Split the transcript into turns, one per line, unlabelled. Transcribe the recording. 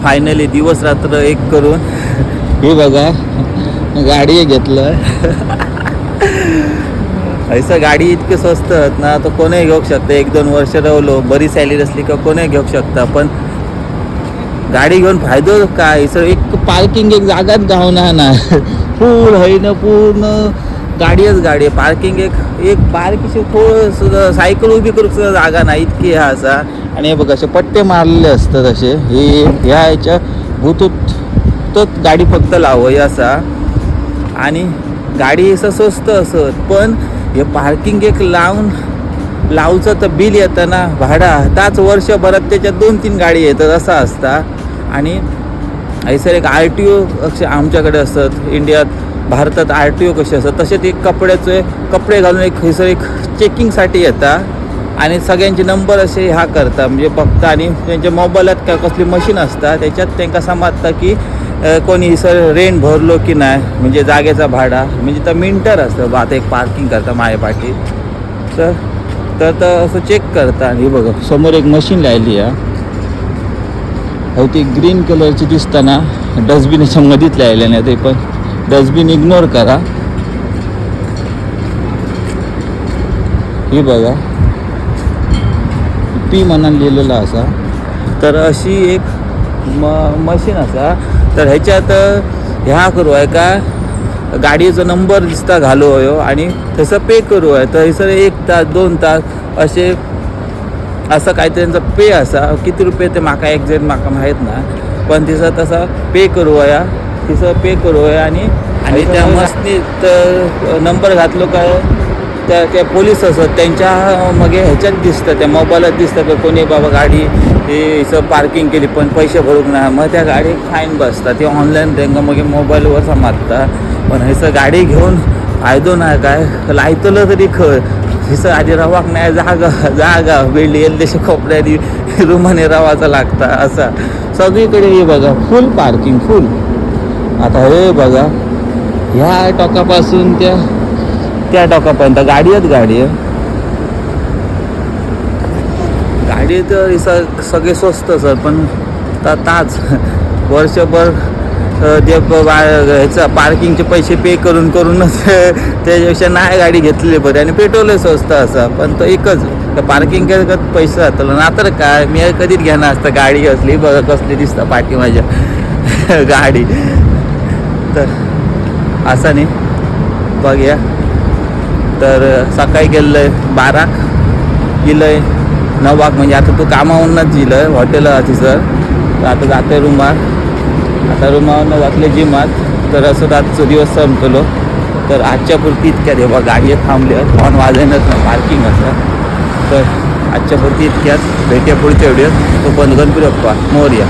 Finally दिवस रात्र एक करून हे बघा गाडी घेतलं. असं गाडी इतके स्वस्त आहेत ना, तर कोणीही घेऊ शकतं. 1-2 वर्ष राहिलो, बरी सॅलरी असली का कोणीही घेऊ शकता. पण गाडी घेऊन फायदो काय? सर एक पार्किंग एक जागाच गावना ना. फुल आहे ना, पूर्ण गाडीच गाडी आहे. पार्किंग एक बारकीशी थोडं सुद्धा सायकल उभी करू सुद्धा जागा नाही, इतकी हा असा. आणि हे बघा असे पट्टे मारलेले असतात असे. हे ह्या ह्याच्या तोच गाडी फक्त लावं असा. आणि गाडी असं स्वस्त असत, पण हे पार्किंग एक लावचं तर बिल येतं ना भाडा, त्याच वर्षभरात त्याच्यात 2-3 गाडी येतात असा असता. आणि सर एक RTO आमच्याकडे असतात इंडियात, भारतात RTO कसे असतात तसे ते कपडे घालून एक चेकिंगसाठी येतात आणि सगळ्यांचे नंबर असे ह्या करता म्हणजे बघता. आणि त्यांच्या मोबाईलात काय कसली मशीन असतात, त्याच्यात त्यांना समजतं की कोणी सर रेंट भरलो की नाही, म्हणजे जागेचा भाडा, म्हणजे तर मिंटर असतं आता एक पार्किंग करता माझ्यापाठी तर असं चेक करता. आणि बघा समोर एक मशीन लावली आहे, हो ती ग्रीन कलरची दिसताना डस्टबिनच्या मध्येच लावल्या नाही, ते पण डस्टबिन इग्नोर करा. हे बघा पी म्हणून लिहिलेलं असा. तर अशी एक मशीन असा. तर ह्याच्यात ह्या करू आहे का गाडीचा नंबर दिसता घालू आहे आणि तसं पे करू आहे. तर सर 1 तास 2 तास असे असं काही त्यांचा पे असा. किती रुपये ते माका एक्झॅक्ट माका माहीत ना, पण तिचं तसा पे करू आहे, तिचं पे करू आहे. आणि त्या मशीनीत नंबर घातलो काय त्या पोलीस असत त्यांच्या मग ह्याच्यात दिसतं, त्या मोबाईलात दिसतं की कोणी बाबा गाडी हे पार्किंग केली पण पैसे भरूक नाही, मग त्या गाडी फाईन बसतात. ते ऑनलाईन त्यांना मग मोबाईलवर समजतात. पण ह्याचं गाडी घेऊन फायदो नाही काय, लायतलं तरी हिचं आधी रवाक नाही, जागा बिल्ड येईल तसे कपड्यानी रुमाने रवाचा लागता असा. सगळीकडे हे बघा फुल पार्किंग फुल. आता हे बघा ह्या टोकापासून त्या टोकापर्यंत गाडी आहे. गाडी तर सगळे स्वस्त सर, पण ताच वर्षभर जे ह्याचं पार्किंगचे पैसे पे करूनच त्याच्यापेक्षा नाही गाडी घेतलेली बरी. आणि पेट्रोलही स्वस्त असं, पण तो एकच पार्किंग करत पैसे जातलं ना. तर काय मी कधीच घेणार असतं गाडी असली बघा कसली दिसतं पाठी माझ्या गाडी. तर असं नाही बघूया. तर सकाळी गेलं आहे 12 गेलं आहे 9 म्हणजे आता तू कामावरूनच गेलं आहे हॉटेल तिसर. तर आता जाते रूमात, आता रूमावरून वाचले जिमात. तर असं आजचा दिवस संपलो. तर आजच्या पुरती इतक्यात हे बघा गाडी थांबली हॉर्न वाजायनच ना पार्किंग असं. तर आजच्या पुरती इतक्यात भेटूया पुढच्या व्हिडिओत. तो पण गणपती बाप्पा मोरया.